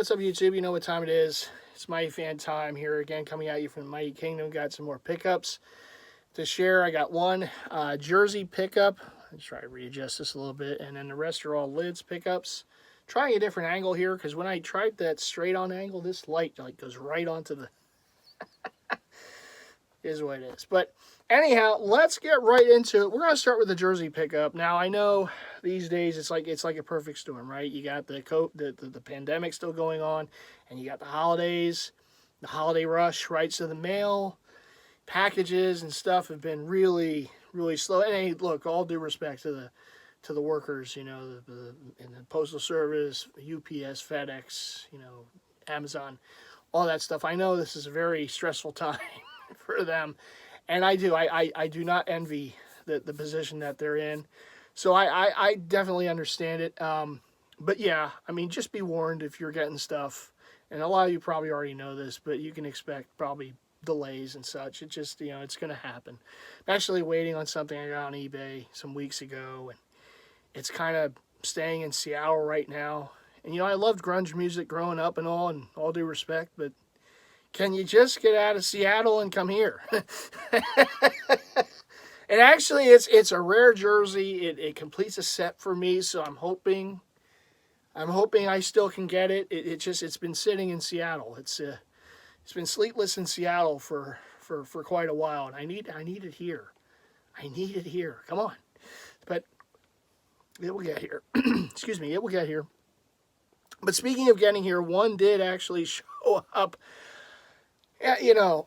What's up, YouTube? You know what time it is. It's MightyFan time here again, coming at you from the Mighty Kingdom. Got some more pickups to share. I got one jersey pickup. Let's try to readjust this a little bit. And then the rest are all lids pickups. Trying a different angle here, because when I tried that straight on angle, this light goes right onto the... is what it is. But anyhow, let's get right into it. We're going to start with the jersey pickup. Now, I know these days it's like a perfect storm, right? You got the pandemic still going on, and you got the holidays, the holiday rush, right? So the mail packages and stuff have been really, really slow. And hey, look, all due respect to the workers, you know, in the postal service, UPS, FedEx, you know, Amazon, all that stuff. I know this is a very stressful time for them, and I do not envy the position that they're in. So I definitely understand it. But yeah, I mean, just be warned if you're getting stuff, and a lot of you probably already know this, but you can expect probably delays and such. It just, you know, it's going to happen. I'm actually waiting on something I got on eBay some weeks ago, and it's kind of staying in Seattle right now. And, you know, I loved grunge music growing up and all due respect, but can you just get out of Seattle and come here? And actually, it's a rare jersey. It completes a set for me, so I'm hoping I still can get it. It's been sitting in Seattle. It's been sleepless in Seattle for quite a while, and I need it here. I need it here. Come on, but it will get here. Excuse me, it will get here. But speaking of getting here, one did actually show up. You know,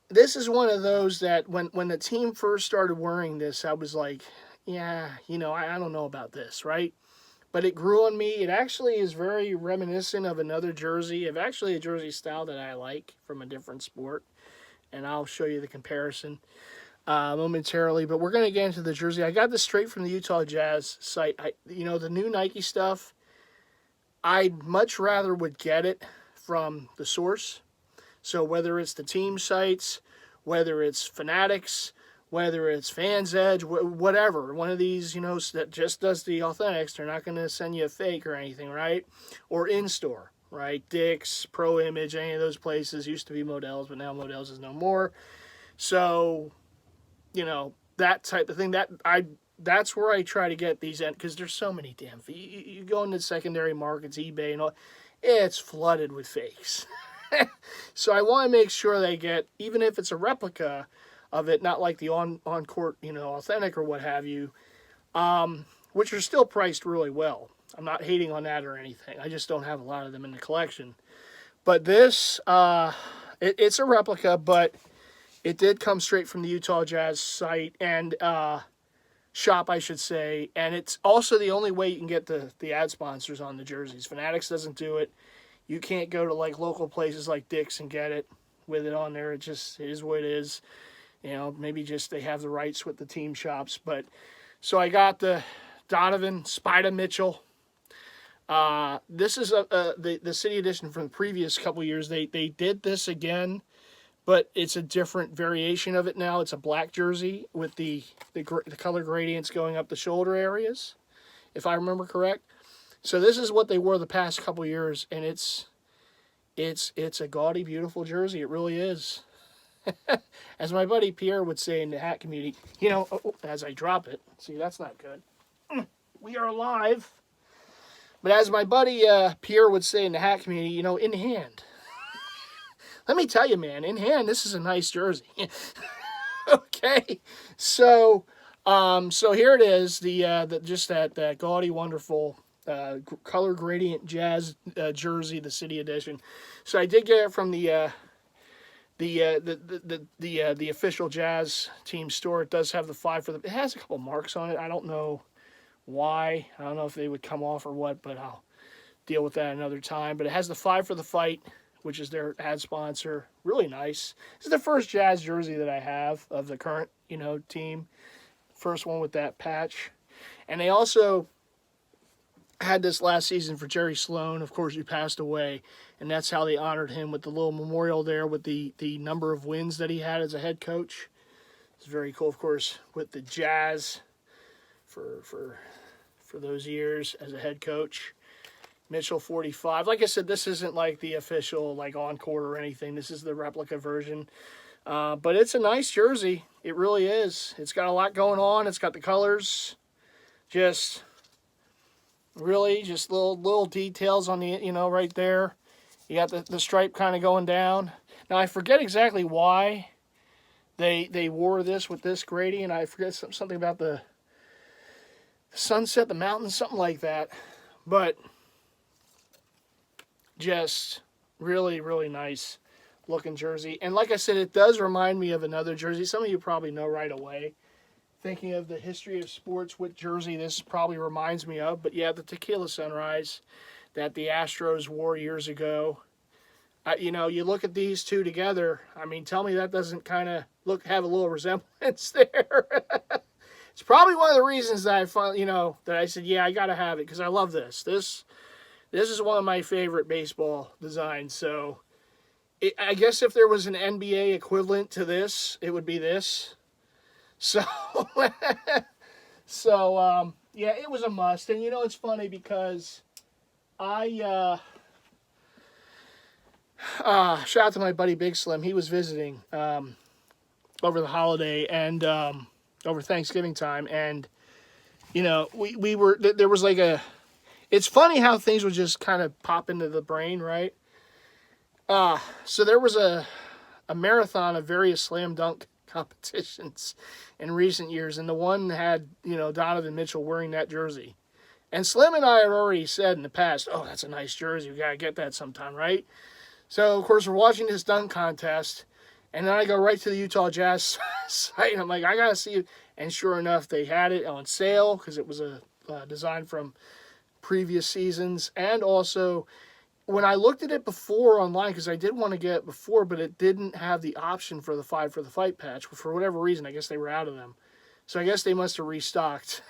this is one of those that when the team first started wearing this, I was like, yeah, you know, I don't know about this, right? But it grew on me. It actually is very reminiscent of another jersey, of actually a jersey style that I like from a different sport. And I'll show you the comparison momentarily. But we're going to get into the jersey. I got this straight from the Utah Jazz site. You know, the new Nike stuff, I'd much rather would get it from the source. So whether it's the team sites, whether it's Fanatics, whether it's Fans Edge, whatever, one of these, you know, that just does the authentics, they're not going to send you a fake or anything, right? Or in-store, right? Dick's, Pro Image, any of those places used to be Modell's, but now Modell's is no more. So, you know, that type of thing, that's where I try to get these in, because there's so many damn fakes. You go into secondary markets, eBay and all, it's flooded with fakes. So I want to make sure they get, even if it's a replica of it, not like the on-court, you know, authentic or what have you, which are still priced really well. I'm not hating on that or anything. I just don't have a lot of them in the collection. But this, it's a replica, but it did come straight from the Utah Jazz site and shop, I should say. And it's also the only way you can get the ad sponsors on the jerseys. Fanatics doesn't do it. You can't go to like local places like Dick's and get it with it on there. It is what it is. You know, maybe just they have the rights with the team shops. But so I got the Donovan Spider Mitchell. This is the City Edition from the previous couple years. They did this again, but it's a different variation of it now. It's a black jersey with the color gradients going up the shoulder areas, if I remember correct. So this is what they wore the past couple years, and it's a gaudy, beautiful jersey. It really is. As my buddy Pierre would say in the hat community, you know, as I drop it, see, that's not good. We are live. But as my buddy Pierre would say in the hat community, you know, in hand. Let me tell you, man, in hand, this is a nice jersey. Okay, so here it is, just that gaudy, wonderful color gradient Jazz jersey, the City Edition. So I did get it from the official Jazz team store. It does have the 5 for the. It has a couple marks on it. I don't know why. I don't know if they would come off or what, but I'll deal with that another time. But it has the 5 for the fight, which is their ad sponsor. Really nice. This is the first Jazz jersey that I have of the current, you know, team. First one with that patch. And they also had this last season for Jerry Sloan. Of course, he passed away, and that's how they honored him with the little memorial there with the number of wins that he had as a head coach. It's very cool, of course, with the Jazz for those years as a head coach. Mitchell 45. Like I said, this isn't like the official like encore or anything. This is the replica version. But it's a nice jersey. It really is. It's got a lot going on. It's got the colors. Just really just little details on the, right there. You got the stripe kind of going down. Now, I forget exactly why they wore this with this gradient. I forget something about the sunset, the mountains, something like that. But just really, really nice looking jersey. And like I said, it does remind me of another jersey. Some of you probably know right away. Thinking of the history of sports, what jersey this probably reminds me of. But yeah, the Tequila Sunrise that the Astros wore years ago. You look at these two together. I mean, tell me that doesn't kind of have a little resemblance there. It's probably one of the reasons that that I said, yeah, I got to have it because I love this. This is one of my favorite baseball designs. So I guess if there was an NBA equivalent to this, it would be this. So, yeah, it was a must. And, it's funny because shout out to my buddy Big Slim. He was visiting over the holiday and over Thanksgiving time. And, we were, there was like it's funny how things would just kind of pop into the brain, right? So there was a marathon of various slam dunk competitions in recent years, and the one had, Donovan Mitchell wearing that jersey. And Slim and I had already said in the past, oh, that's a nice jersey. We got to get that sometime, right? So, of course, we're watching this dunk contest, and then I go right to the Utah Jazz site, and I'm like, I got to see it. And sure enough, they had it on sale because it was a design from previous seasons. And also, when I looked at it before online, because I did want to get it before, but it didn't have the option for the 5 for the Fight patch. For whatever reason, I guess they were out of them. So I guess they must have restocked.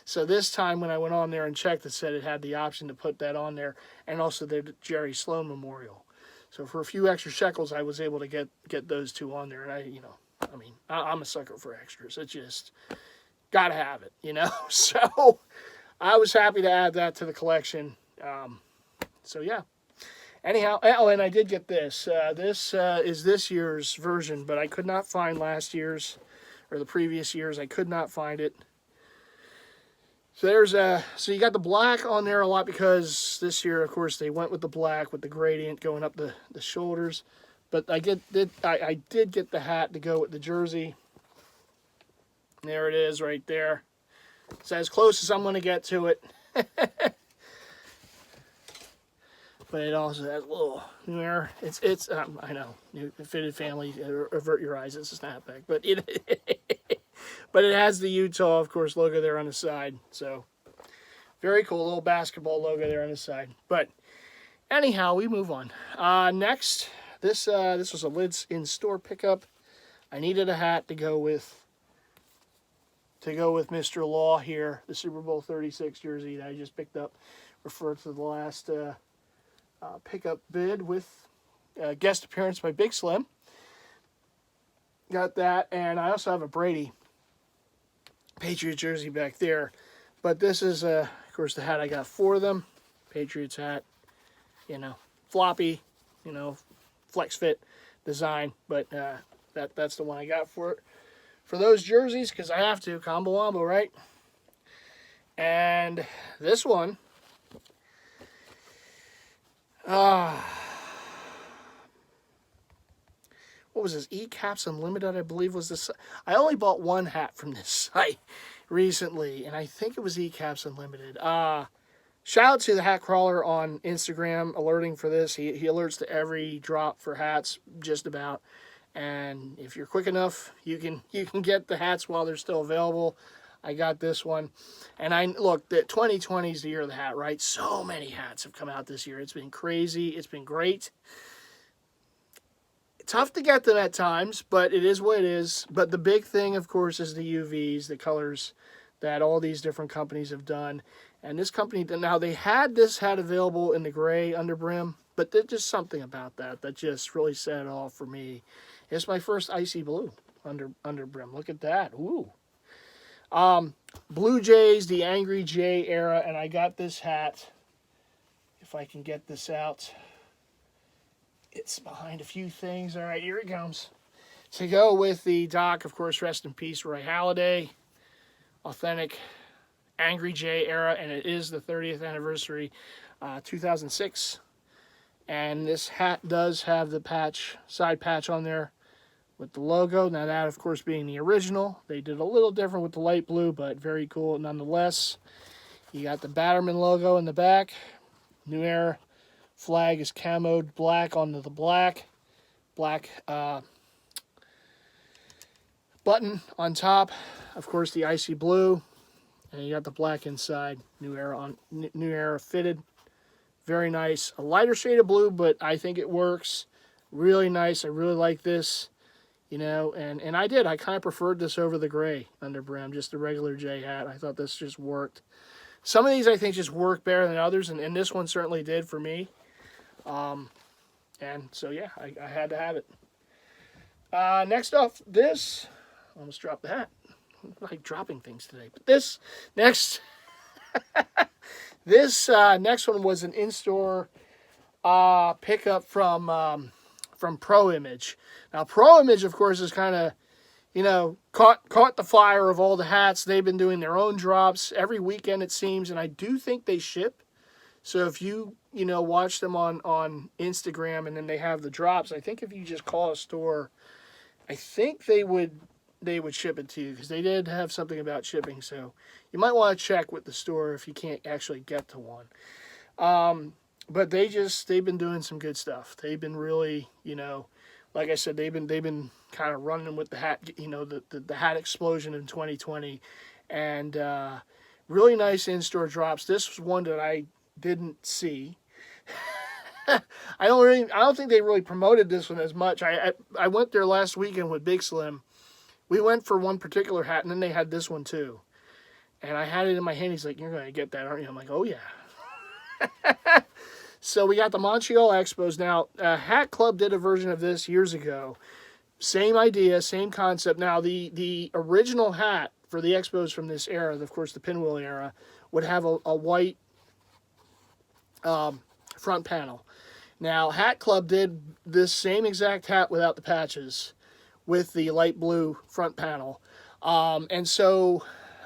So this time when I went on there and checked, it said it had the option to put that on there. And also the Jerry Sloan Memorial. So for a few extra shekels, I was able to get those two on there. And I'm a sucker for extras. It's just, got to have it, So I was happy to add that to the collection. So, yeah. Anyhow, and I did get this. This is this year's version, but I could not find last year's or the previous year's. I could not find it. So so you got the black on there a lot because this year, of course, they went with the black with the gradient going up the shoulders. But I did get the hat to go with the jersey. There it is right there. It's as close as I'm going to get to it. But it also has a little mirror. It's I know, new fitted family, avert your eyes, it's a snapback. But but it has the Utah, of course, logo there on the side. So very cool, little basketball logo there on the side. But anyhow, we move on. Next, this was a Lids in store pickup. I needed a hat to go with Mr. Law here, the Super Bowl 36 jersey that I just picked up. Referred to the last pickup bid with guest appearance by Big Slim. Got that, and I also have a Brady Patriot jersey back there. But this is, of course, the hat I got for them. Patriots hat, floppy, flex fit design. But that's the one I got for those jerseys because I have to. Combo wombo, right? And this one. What was this? E-Caps Unlimited, I believe was this. I only bought one hat from this site recently, and I think it was E-Caps Unlimited. Shout out to the Hat Crawler on Instagram alerting for this. He alerts to every drop for hats, just about. And if you're quick enough, you can get the hats while they're still available. I got this one. And look, the 2020 is the year of the hat, right? So many hats have come out this year. It's been crazy. It's been great. Tough to get them at times, but it is what it is. But the big thing, of course, is the UVs, the colors that all these different companies have done. And this company, now they had this hat available in the gray underbrim, but there's just something about that just really set it off for me. It's my first icy blue underbrim. Look at that. Ooh. Blue Jays, the Angry Jay era, and I got this hat if I can get this out. It's behind a few things. All right, here it comes. To go with the Doc, of course, rest in peace, Roy Halladay. Authentic Angry J era, and it is the 30th anniversary, 2006. And this hat does have the patch, side patch on there with the logo. Now that, of course, being the original. They did a little different with the light blue, but very cool nonetheless. You got the Batterman logo in the back. New Era flag is camoed black onto the black. Black button on top. Of course, the icy blue. And you got the black inside. New Era fitted. Very nice. A lighter shade of blue, but I think it works. Really nice. I really like this. You know, and I did. I kind of preferred this over the gray under brim, just the regular J hat. I thought this just worked. Some of these I think just work better than others, and this one certainly did for me. And so, yeah, I had to have it. Next off, this. I almost dropped the hat. I'm like dropping things today. But this next, next one was an in-store pickup from Pro Image. Now, Pro Image, of course, is kind of, you know, caught the fire of all the hats. They've been doing their own drops every weekend, it seems, and I do think they ship. So if you know, watch them on Instagram and then they have the drops, I think if you just call a store, I think they would ship it to you, because they did have something about shipping. So you might want to check with the store if you can't actually get to one. But they've been doing some good stuff. They've been really, you know, like I said, they've been kind of running with the hat, you know, the hat explosion in 2020, and really nice in-store drops. This was one that I didn't see. I don't think they really promoted this one as much. I went there last weekend with Big Slim. We went for one particular hat, and then they had this one too. And I had it in my hand. He's like, "You're going to get that, aren't you?" I'm like, "Oh, yeah." So we got the Montreal Expos. Now, Hat Club did a version of this years ago. Same idea, same concept. Now, the original hat for the Expos from this era, of course, the pinwheel era, would have a white front panel. Now, Hat Club did this same exact hat without the patches, with the light blue front panel. And so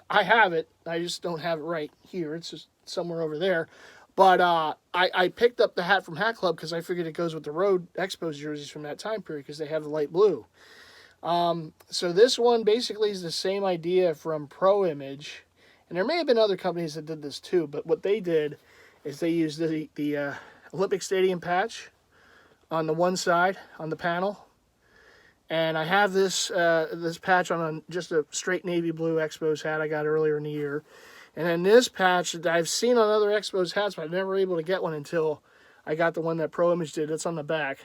I have it. I just don't have it right here. It's just somewhere over there. But I picked up the hat from Hat Club because I figured it goes with the Road Expos jerseys from that time period, because they have the light blue. So this one basically is the same idea from Pro Image. And there may have been other companies that did this too, but what they did is they used the Olympic Stadium patch on the one side, on the panel. And I have this patch on just a straight navy blue Expos hat I got earlier in the year. And then this patch that I've seen on other Expos hats, but I've never been able to get one until I got the one that Pro Image did. It's on the back.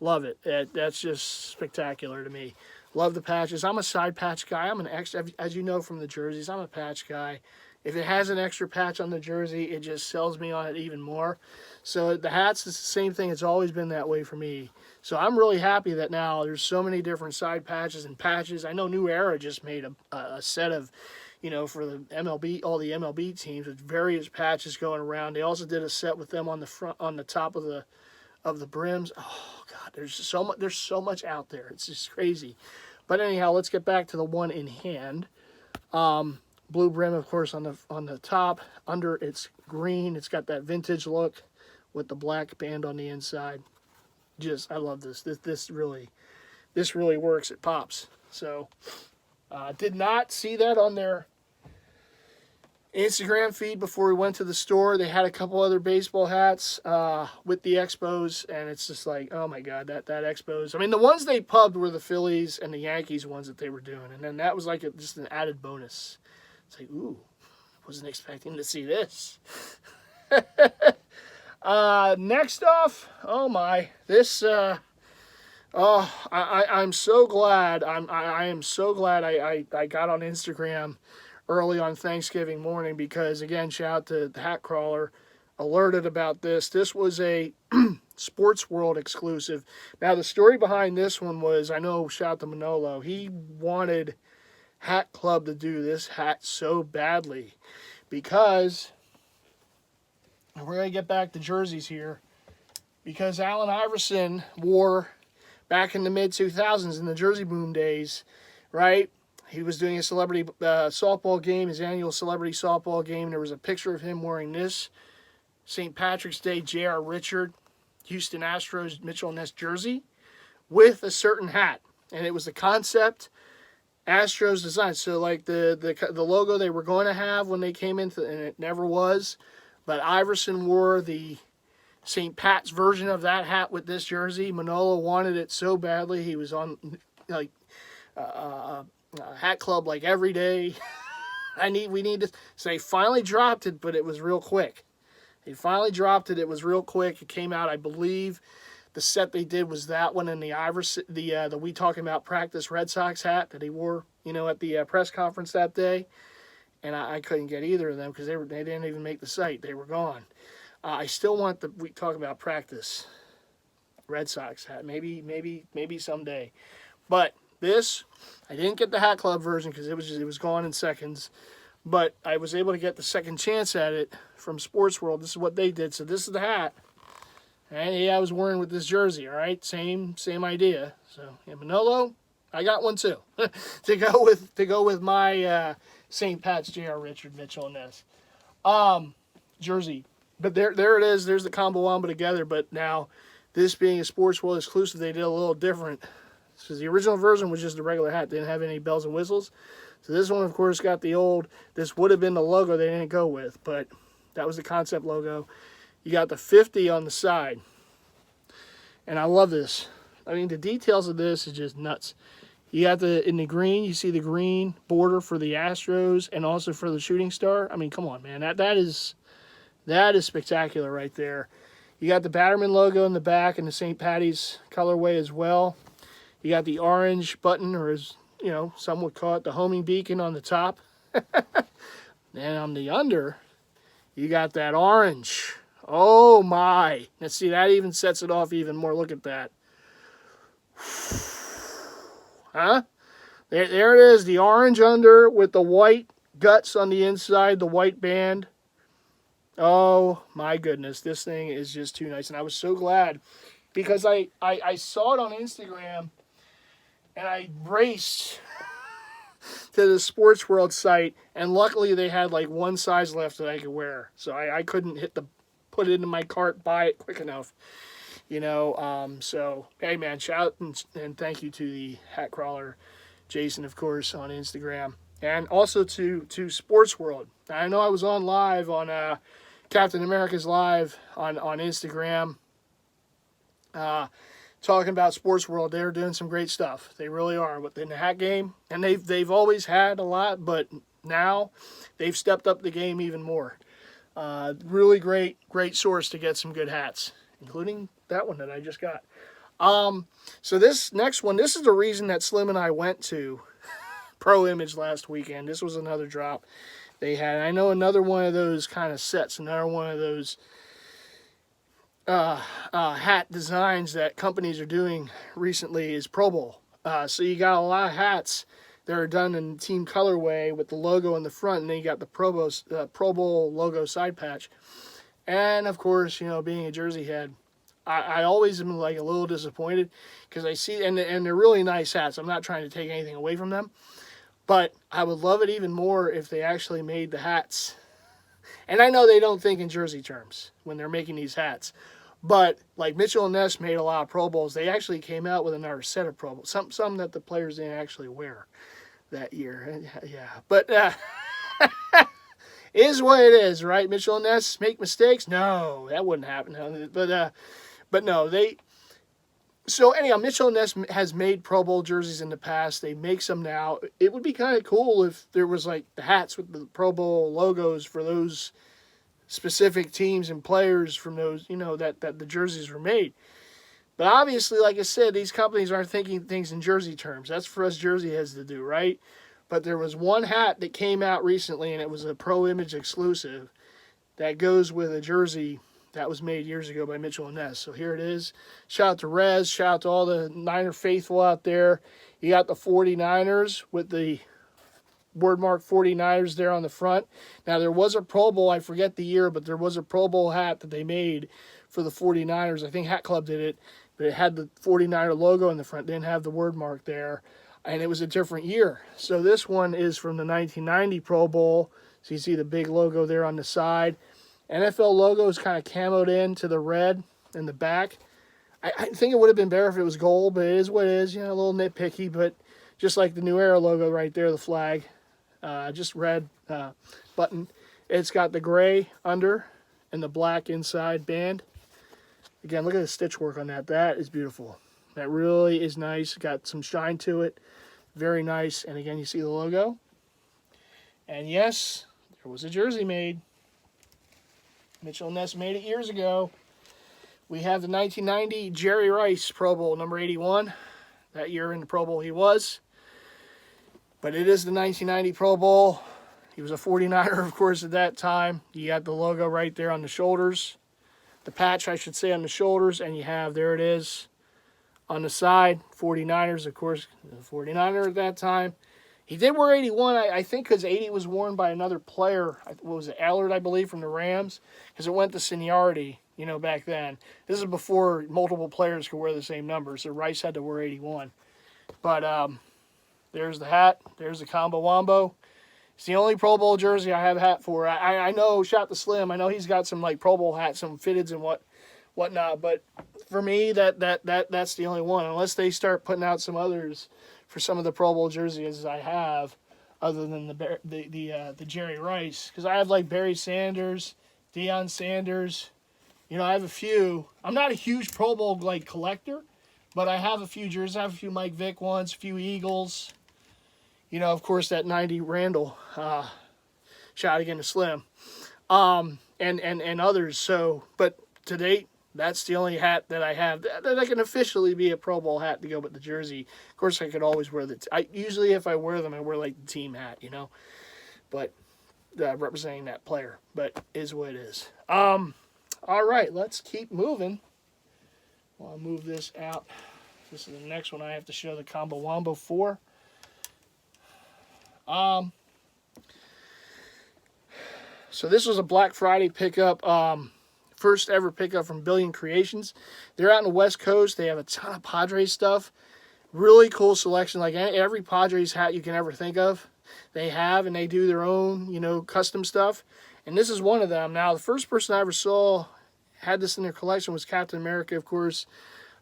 Love it. That's just spectacular to me. Love the patches. I'm a side patch guy. I'm an extra, as you know from the jerseys, I'm a patch guy. If it has an extra patch on the jersey, it just sells me on it even more. So the hats, it's the same thing. It's always been that way for me. So I'm really happy that now there's so many different side patches and patches. I know New Era just made a set of, you know, for the MLB, all the MLB teams, with various patches going around. They also did a set with them on the front, on the top of the brims. Oh God, there's so much out there. It's just crazy. But anyhow, let's get back to the one in hand. Blue brim, of course, on the top. Under it's green. It's got that vintage look with the black band on the inside. Just, I love this. This really works. It pops. So, did not see that on their Instagram feed before we went to the store. They had a couple other baseball hats with the Expos, and it's just like, oh my God, that Expos. I mean, the ones they pubbed were the Phillies and the Yankees ones that they were doing, and then that was like just an added bonus. It's like, ooh, wasn't expecting to see this. Next off, oh my, this, I'm so glad, I am so glad I got on Instagram early on Thanksgiving morning, because again, shout out to the Hat Crawler, alerted about this. This was a Sports World exclusive. Now, the story behind this one was, I know, shout out to Manolo, he wanted Hat Club to do this hat so badly, because we're going to get back to jerseys here, because Allen Iverson wore, back in the mid-2000s, in the Jersey Boom days, right? He was doing a celebrity softball game, his annual celebrity softball game. There was a picture of him wearing this St. Patrick's Day J.R. Richard, Houston Astros, Mitchell & Ness jersey with a certain hat. And it was the concept Astros design. So like the logo they were going to have when they came into, and it never was. But Iverson wore the St. Pat's version of that hat with this jersey. Manolo wanted it so badly. He was on like hat club like every day. We need to. So they finally dropped it, but it was real quick. They finally dropped it. It was real quick. It came out, I believe, the set they did was that one and the Iverson, the We Talking About Practice Red Sox hat that he wore, at the press conference that day. And I couldn't get either of them because they didn't even make the site. They were gone. I still want the We Talk About Practice Red Sox hat. Maybe someday. But this, I didn't get the Hat Club version because it was gone in seconds. But I was able to get the second chance at it from Sports World. This is what they did. So this is the hat. And yeah, I was wearing with this jersey, all right? Same idea. So, yeah, Manolo, I got one too. to go with my St. Pat's J.R. Richard Mitchell and Ness jersey. But there it is. There's the combo wombo together. But now, this being a Sports World exclusive, they did a little different. Because the original version was just a regular hat. Didn't have any bells and whistles. So this one, of course, got the old, this would have been the logo they didn't go with, but that was the concept logo. You got the 50 on the side. And I love this. I mean, the details of this is just nuts. You got in the green, you see the green border for the Astros and also for the shooting star. I mean, come on, man. That is spectacular right there. You got the Batterman logo in the back and the St. Patty's colorway as well. You got the orange button, or as some would call it, the homing beacon on the top. And on the under, you got that orange. Oh my. Let's see, that even sets it off even more. Look at that. Huh? There it is, the orange under with the white guts on the inside, the white band. Oh my goodness, this thing is just too nice. And I was so glad because I saw it on Instagram and I raced to the Sports World site, and luckily they had like one size left that I could wear. So I couldn't put it into my cart, buy it quick enough. So hey man, shout out and thank you to the Hat Crawler, Jason, of course, on Instagram. And also to Sports World. I know I was on live on Captain America's Live on Instagram. Talking about Sports World, they're doing some great stuff. They really are within the hat game, and they've always had a lot, but now they've stepped up the game even more. Really great source to get some good hats, including that one that I just got. So this next one, this is the reason that Slim and I went to Pro Image last weekend. This was another drop they had. I know another one of those kind of sets, another one of those hat designs that companies are doing recently is Pro Bowl. So you got a lot of hats that are done in team colorway with the logo in the front, and then you got the Pro Bowl logo side patch. And of course, being a Jersey head, I always am like a little disappointed because I see, and they're really nice hats. I'm not trying to take anything away from them, but I would love it even more if they actually made the hats. And I know they don't think in Jersey terms when they're making these hats. But like Mitchell & Ness made a lot of Pro Bowls. They actually came out with another set of Pro Bowls. Some that the players didn't actually wear that year. Yeah. But is what it is, right? Mitchell & Ness make mistakes? No, that wouldn't happen. But no, so anyhow, Mitchell & Ness has made Pro Bowl jerseys in the past. They make some now. It would be kind of cool if there was like the hats with the Pro Bowl logos for those specific teams and players from those, that the jerseys were made. But obviously, like I said, these companies aren't thinking things in Jersey terms. That's for us Jersey heads to do, right? But there was one hat that came out recently, and it was a Pro Image exclusive that goes with a jersey that was made years ago by Mitchell & Ness. So here it is. Shout out to Rez. Shout out to all the Niner faithful out there. You got the 49ers with the word mark 49ers there on the front. Now, there was a Pro Bowl, I forget the year, but there was a Pro Bowl hat that they made for the 49ers. I think Hat Club did it, but it had the 49er logo in the front. It didn't have the word mark there, and it was a different year. So this one is from the 1990 Pro Bowl. So you see the big logo there on the side. NFL logo is kind of camoed in to the red in the back. I think it would have been better if it was gold, but it is what it is. You know, a little nitpicky, but just like the New Era logo right there, the flag, just red button. It's got the gray under and the black inside band. Again, look at the stitch work on that. That is beautiful. That really is nice. Got some shine to it. Very nice. And again, you see the logo. And yes, there was a jersey made. Mitchell Ness made it years ago. We have the 1990 Jerry Rice Pro Bowl, number 81. That year in the Pro Bowl he was. But it is the 1990 Pro Bowl. He was a 49er, of course, at that time. You got the logo right there on the shoulders. The patch, I should say, on the shoulders. And you have, there it is, on the side, 49ers, of course, the 49er at that time. He did wear 81, I think, because 80 was worn by another player. What was it, Allard, I believe, from the Rams? Because it went to seniority, you know, back then. This is before multiple players could wear the same number, so Rice had to wear 81. But there's the hat. There's the Combo Wombo. It's the only Pro Bowl jersey I have a hat for. I know Shot the Slim. I know he's got some like Pro Bowl hats, some fitteds and whatnot. But for me, that's the only one. Unless they start putting out some others for some of the Pro Bowl jerseys I have, other than the Jerry Rice, because I have like Barry Sanders, Deion Sanders. You know, I have a few. I'm not a huge Pro Bowl like collector, but I have a few jerseys. I have a few Mike Vick ones, a few Eagles. You know, of course, that 90 Randall shot again to Slim, and others. So, but to date, that's the only hat that I have that can officially be a Pro Bowl hat to go with the jersey. Of course, I could always wear usually if I wear them, I wear like the team hat, you know, but representing that player. But is what it is. All right, let's keep moving. I'll move this out. This is the next one I have to show the Combo Wombo for. So this was a Black Friday pickup. First ever pickup from Billion Creations. They're out on the West Coast. They have a ton of Padres stuff. Really cool selection. Like every Padres hat you can ever think of, they have, and they do their own, you know, custom stuff. And this is one of them. Now, the first person I ever saw had this in their collection was Captain America, of course.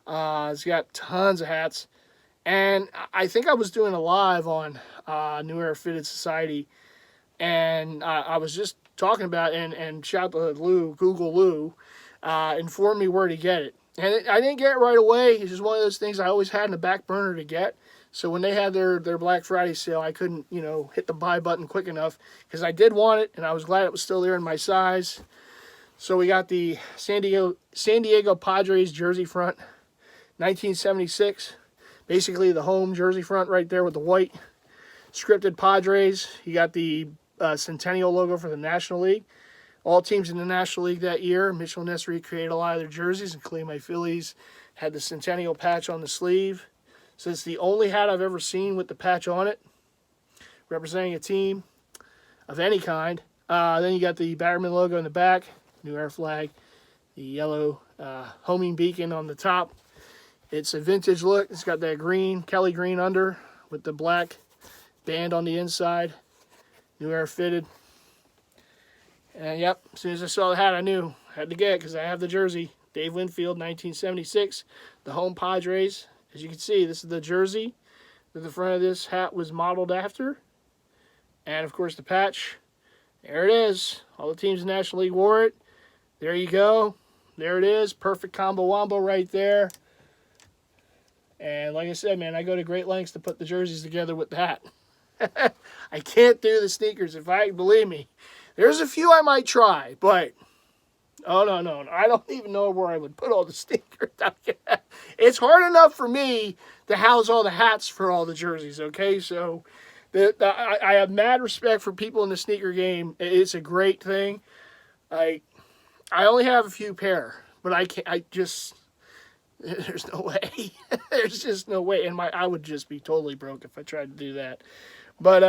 He's got tons of hats. And I think I was doing a live on New Era Fitted Society, and I was just talking about it, and shout out to Lou, Google Lou, informed me where to get it. And I didn't get it right away. It's just one of those things I always had in the back burner to get. So when they had their Black Friday sale, I couldn't, you know, hit the buy button quick enough because I did want it, and I was glad it was still there in my size. So we got the San Diego Padres jersey front, 1976. Basically the home jersey front right there with the white scripted Padres. You got the Centennial logo for the National League. All teams in the National League that year, Mitchell Ness recreated a lot of their jerseys, including my Phillies, had the Centennial patch on the sleeve. So it's the only hat I've ever seen with the patch on it, representing a team of any kind. Then you got the Batterman logo in the back, New Era flag, the yellow homing beacon on the top. It's a vintage look. It's got that green, Kelly green under with the black band on the inside. New Era fitted. And yep, as soon as I saw the hat, I knew I had to get it because I have the jersey. Dave Winfield, 1976. The home Padres. As you can see, this is the jersey that the front of this hat was modeled after. And, of course, the patch. There it is. All the teams in the National League wore it. There you go. There it is. Perfect combo wombo right there. And like I said, man, I go to great lengths to put the jerseys together with the hat. I can't do the sneakers, believe me. There's a few I might try, but oh, no. I don't even know where I would put all the sneakers. It's hard enough for me to house all the hats for all the jerseys, okay? So I have mad respect for people in the sneaker game. It's a great thing. I only have a few pair, but there's no way. There's just no way. And I would just be totally broke if I tried to do that. But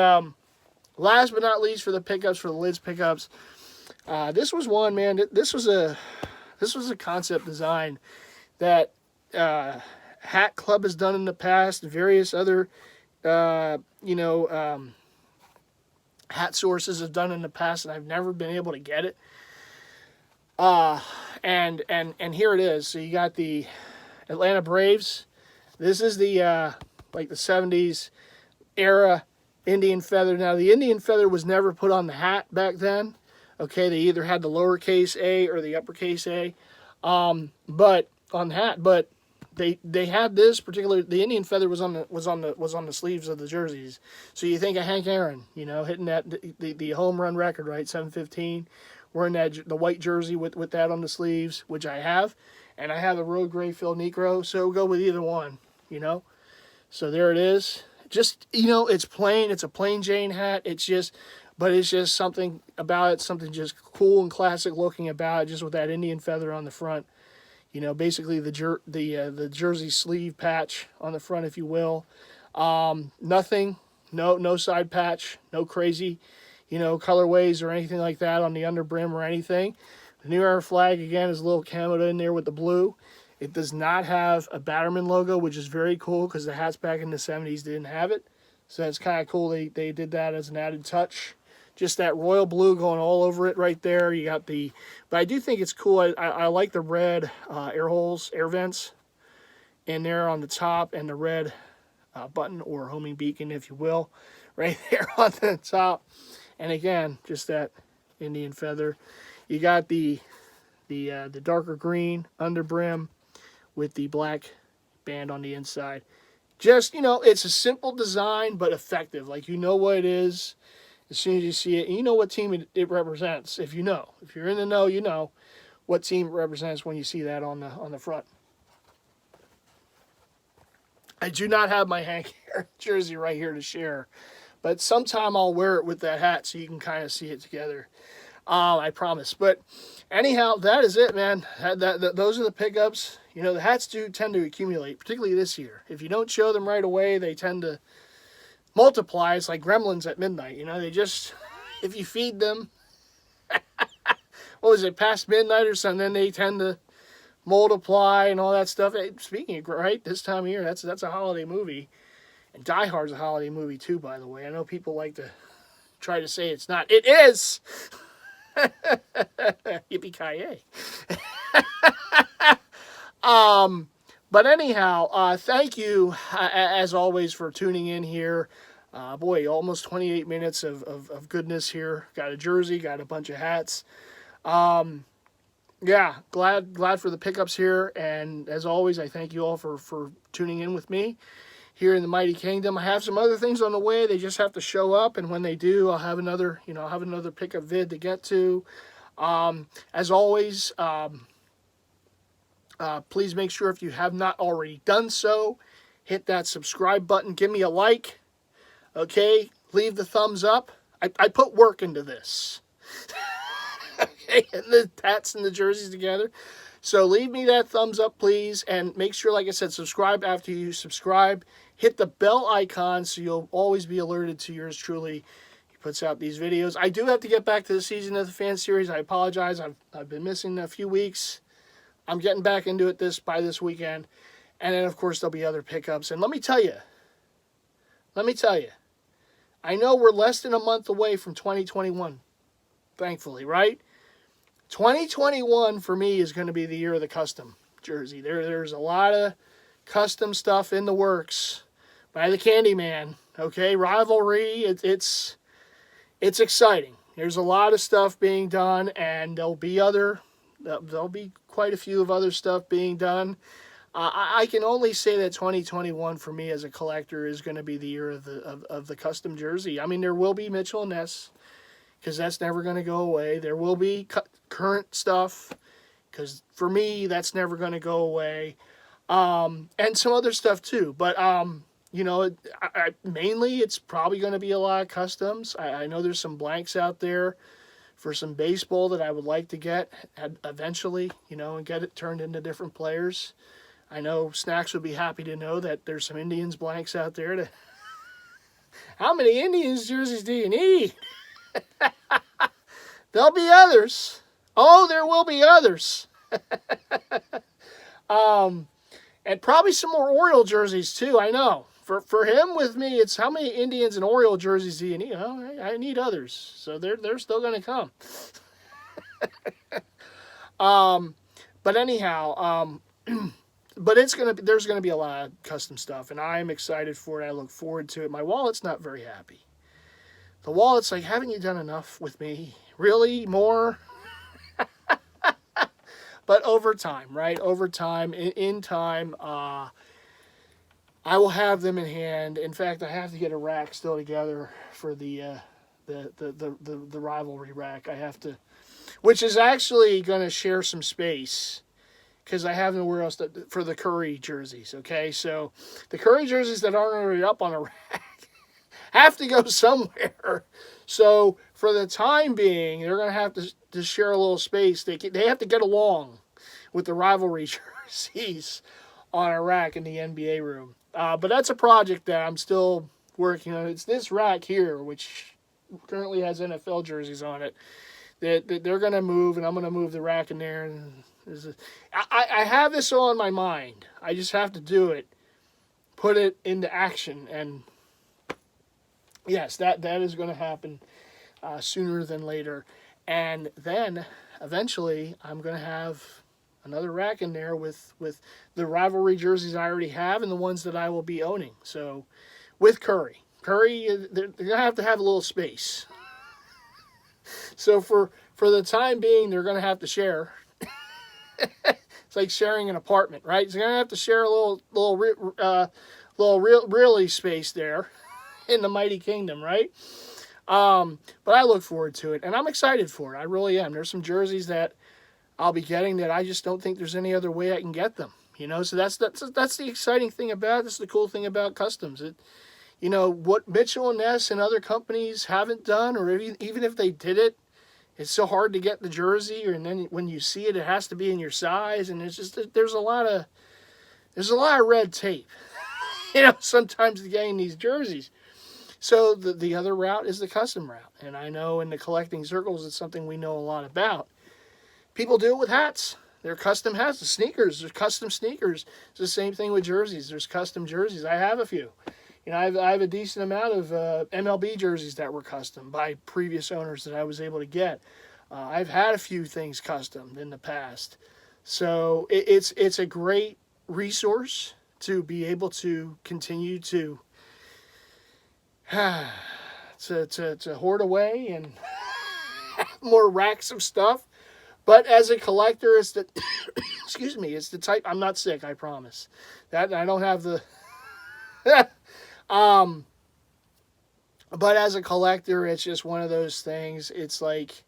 last but not least for the pickups, for the lids pickups, this was one, man. This was a concept design that Hat Club has done in the past. Various other, hat sources have done in the past, and I've never been able to get it. And here it is. So you got the Atlanta Braves. This is the like the 70s era Indian feather. Now the Indian feather was never put on the hat back then. Okay, they either had the lowercase a or the uppercase a, but on the hat. But they had this particular. The Indian feather was on the sleeves of the jerseys. So you think of Hank Aaron, hitting that the home run record, right? 715, wearing the white jersey with that on the sleeves, which I have, and I have a Road Gray Phil Negro. So go with either one, So there it is. Just it's plain. It's a plain Jane hat. It's just something about it, something just cool and classic looking about it, just with that Indian feather on the front. Basically the jersey sleeve patch on the front, if you will. Nothing, no side patch, no crazy, colorways or anything like that on the under brim or anything. The New Era flag, again, is a little camoed in there with the blue. It does not have a Batterman logo, which is very cool because the hats back in the 70s didn't have it. So that's kind of cool. They did that as an added touch. Just that royal blue going all over it right there. You got but I do think it's cool. I like the red air holes, air vents in there on the top, and the red button or homing beacon, if you will, right there on the top. And again, just that Indian feather. You got the darker green under brim with the black band on the inside. Just, it's a simple design, but effective. Like, what it is as soon as you see it. And you know what team it represents, if you're in the know, you know what team it represents when you see that on the front. I do not have my Hank Aaron jersey right here to share, but sometime I'll wear it with that hat so you can kind of see it together. I promise. But anyhow, that is it, man. Those are the pickups. The hats do tend to accumulate, particularly this year. If you don't show them right away, they tend to multiply. It's like gremlins at midnight. They just, if you feed them, what was it, past midnight or something, then they tend to multiply and all that stuff. Hey, speaking of, right, this time of year, that's a holiday movie. And Die Hard's a holiday movie too, by the way. I know people like to try to say it's not. It is! Yippee-ki-yay. But anyhow, thank you, as always, for tuning in here. Boy, almost 28 minutes of goodness here. Got a jersey, got a bunch of hats. Yeah, glad for the pickups here. And as always, I thank you all for tuning in with me here in the Mighty Kingdom. I have some other things on the way. They just have to show up, and when they do, I'll have another pickup vid to get to. As always, please make sure, if you have not already done so, hit that subscribe button. Give me a like. Okay? Leave the thumbs up. I put work into this. Okay? And the hats and the jerseys together. So leave me that thumbs up, please. And make sure, like I said, subscribe after you subscribe. Hit the bell icon so you'll always be alerted to yours truly. He puts out these videos. I do have to get back to the Season of the Fan series. I apologize. I've been missing a few weeks. I'm getting back into it by this weekend. And then, of course, there'll be other pickups. And let me tell you, I know we're less than a month away from 2021, thankfully, right? 2021, for me, is going to be the year of the custom jersey. There's a lot of custom stuff in the works by the Candyman, okay? Rivalry, it's exciting. There's a lot of stuff being done, and there'll be quite a few of other stuff being done. I can only say that 2021 for me as a collector is going to be the year of the custom jersey. I mean, there will be Mitchell and Ness, because that's never going to go away. There will be current stuff, because for me, that's never going to go away. And some other stuff too. But, mainly it's probably going to be a lot of customs. I know there's some blanks out there for some baseball that I would like to get eventually, and get it turned into different players. I know Snacks would be happy to know that there's some Indians blanks out there How many Indians jerseys do you need? There'll be others. Oh, there will be others. And probably some more Oriole jerseys too. I know. For him, with me, it's how many Indians and Oriole jerseys do you need? Oh, I need others. So they're still going to come. But anyhow, but there's gonna be a lot of custom stuff, and I'm excited for it. I look forward to it. My wallet's not very happy. The wallet's like, haven't you done enough with me? Really? More? But over time, right? Over time, in time, I will have them in hand. In fact, I have to get a rack still together for the rivalry rack. I have to, which is actually going to share some space because I have nowhere else for the Curry jerseys. Okay, so the Curry jerseys that aren't already up on a rack have to go somewhere. So for the time being, they're going to have to share a little space. They have to get along with the rivalry jerseys on a rack in the NBA room. But that's a project that I'm still working on. It's this rack here, which currently has NFL jerseys on it, that they're going to move, and I'm going to move the rack in there. And I have this all in my mind. I just have to do it, put it into action, and yes, that is going to happen sooner than later. And then eventually I'm going to have another rack in there with the rivalry jerseys I already have and the ones that I will be owning. So with Curry, they're going to have a little space. So for the time being, they're going to have to share. It's like sharing an apartment, right? So you're going to have to share a little really space there in the mighty kingdom, right? But I look forward to it, and I'm excited for it. I really am. There's some jerseys that I'll be getting that I just don't think there's any other way I can get them. So that's the exciting thing about it. That's the cool thing about customs. What Mitchell and Ness and other companies haven't done, or even if they did it, it's so hard to get the jersey, and then when you see it, it has to be in your size, and there's a lot of red tape, sometimes to getting these jerseys. So the other route is the custom route, and I know in the collecting circles it's something we know a lot about. People do it with hats. They're custom hats. The sneakers, there's custom sneakers. It's the same thing with jerseys. There's custom jerseys. I have a few. I have a decent amount of MLB jerseys that were custom by previous owners that I was able to get. I've had a few things custom in the past. So it's a great resource to be able to continue to hoard away and have more racks of stuff. But as a collector, it's the excuse me, it's the type. I'm not sick, I promise. That I don't have the but as a collector, it's just one of those things. It's like,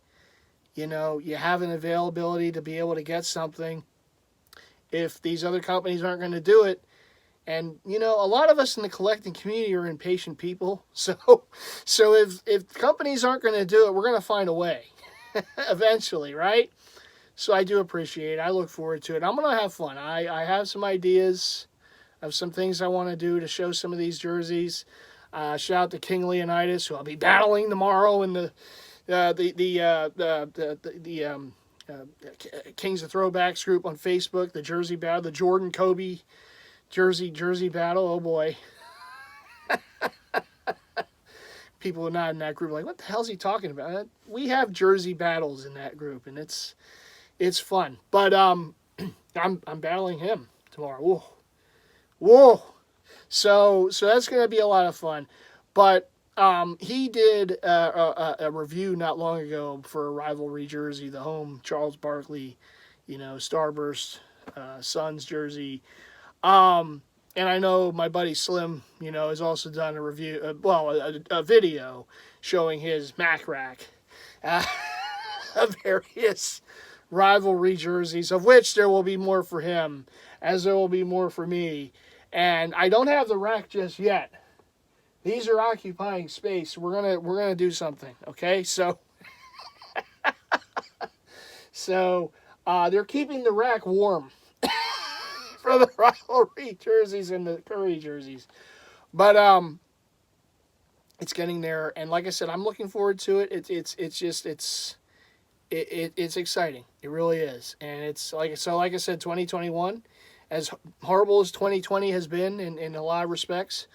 you have an availability to be able to get something. If these other companies aren't going to do it, and a lot of us in the collecting community are impatient people. So if companies aren't going to do it, we're going to find a way eventually, right? So I do appreciate it. I look forward to it. I'm going to have fun. I have some ideas of some things I want to do to show some of these jerseys. Shout out to King Leonidas, who I'll be battling tomorrow in the Kings of Throwbacks group on Facebook. The Jersey Battle, the Jordan Kobe Jersey Battle. Oh boy. People not in that group are like, what the hell is he talking about? We have Jersey battles in that group, and it's fun. But I'm battling him tomorrow. Whoa. So that's going to be a lot of fun. But he did a review not long ago for a rivalry jersey, the home Charles Barkley, Starburst Suns jersey. And I know my buddy Slim, has also done a review, a video showing his Mac rack of various rivalry jerseys, of which there will be more for him, as there will be more for me. And I don't have the rack just yet. These are occupying space. We're gonna do something, okay? So, they're keeping the rack warm for the rivalry jerseys and the Curry jerseys. But It's getting there, and like I said, I'm looking forward to it. It's exciting. It really is, and it's like I said, 2021, as horrible as 2020 has been in a lot of respects,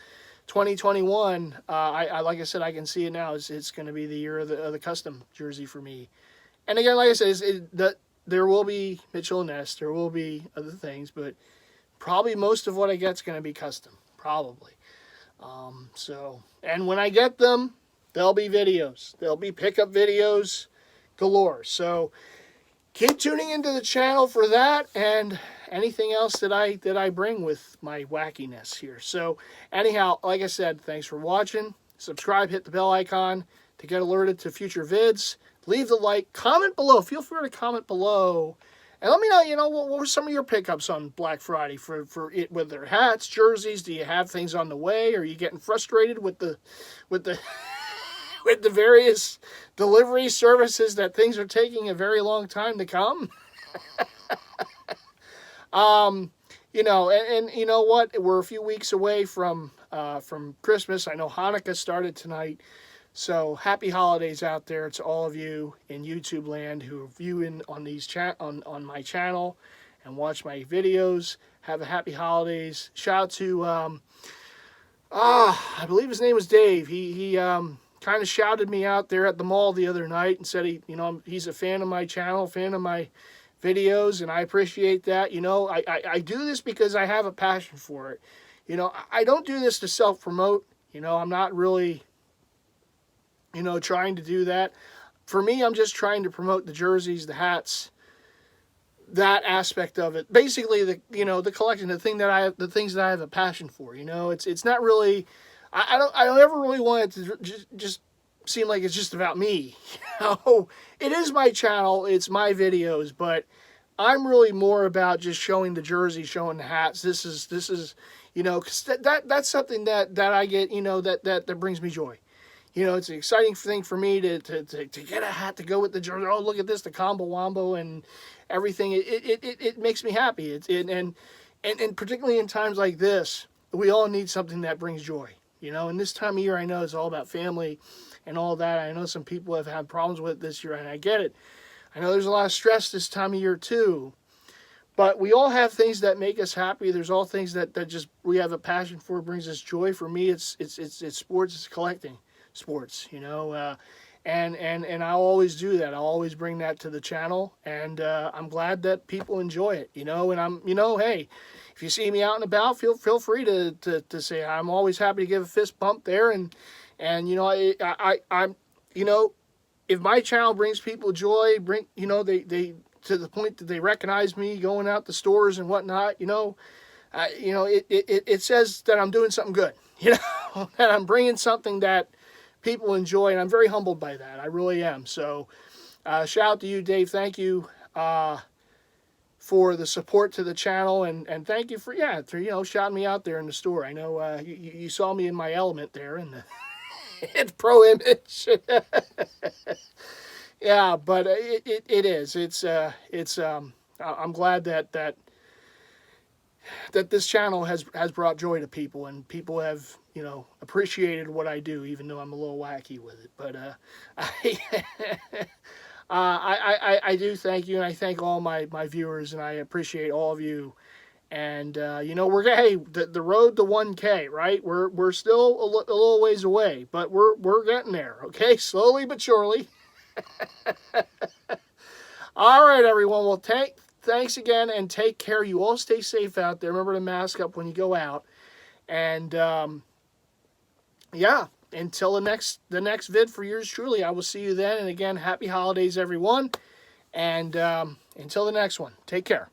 2021, I like I said, I can see it now. It's going to be the year of the custom jersey for me. And again, like I said, there will be Mitchell and Ness, there will be other things, but probably most of what I get is going to be custom, probably. So, and when I get them, there'll be videos. There'll be pickup videos galore. So keep tuning into the channel for that and anything else that I bring with my wackiness here. So anyhow, like I said, thanks for watching. Subscribe, hit the bell icon to get alerted to future vids. Leave the like, comment below. Feel free to comment below. And let me know, what were some of your pickups on Black Friday for it, with their hats, jerseys? Do you have things on the way? Are you getting frustrated with the with the various delivery services that things are taking a very long time to come? And you know what? We're a few weeks away from Christmas. I know Hanukkah started tonight. So happy holidays out there to all of you in YouTube land who are viewing on these on my channel and watch my videos. Have a happy holidays. Shout out to I believe his name was Dave. He kind of shouted me out there at the mall the other night and said he's a fan of my channel, fan of my videos, and I appreciate that. I do this because I have a passion for it. I don't do this to self-promote. I'm not really trying to do that. For me, I'm just trying to promote the jerseys, the hats, that aspect of it. Basically, the collection, the things that I have a passion for. It's not really. I don't ever really want it to just seem like it's just about me. It is my channel, it's my videos, but I'm really more about just showing the jersey, showing the hats. This is because that's something that I get. That brings me joy. It's an exciting thing for me to get a hat to go with the jersey. Oh, look at this, the combo wombo and everything. It makes me happy. And particularly in times like this, we all need something that brings joy. And this time of year, I know it's all about family and all that. I know some people have had problems with it this year, and I get it. I know there's a lot of stress this time of year too. But we all have things that make us happy. There's all things that just we have a passion for, brings us joy. For me, it's sports, it's collecting sports, and I'll always do that. I'll always bring that to the channel, and I'm glad that people enjoy it, and I'm, hey, if you see me out and about, feel free to say I'm always happy to give a fist bump there, and I'm if my channel brings people joy, they to the point that they recognize me going out the stores and whatnot, it says that I'm doing something good, that I'm bringing something that people enjoy, and I'm very humbled by that. I really am. So shout out to you, Dave. Thank you for the support to the channel, and thank you for shouting me out there in the store. I know you saw me in my element there in the it's pro image. Yeah, but it is. I'm glad that this channel has brought joy to people, and people have appreciated what I do, even though I'm a little wacky with it. But I do thank you, and I thank all my viewers, and I appreciate all of you. And the road to 1K, right? We're still a little ways away, but we're getting there. Okay, slowly but surely. All right, everyone. Well, thanks again, and take care. You all stay safe out there. Remember to mask up when you go out. And yeah, until the next vid for yours truly, I will see you then. And again, happy holidays, everyone. And until the next one, take care.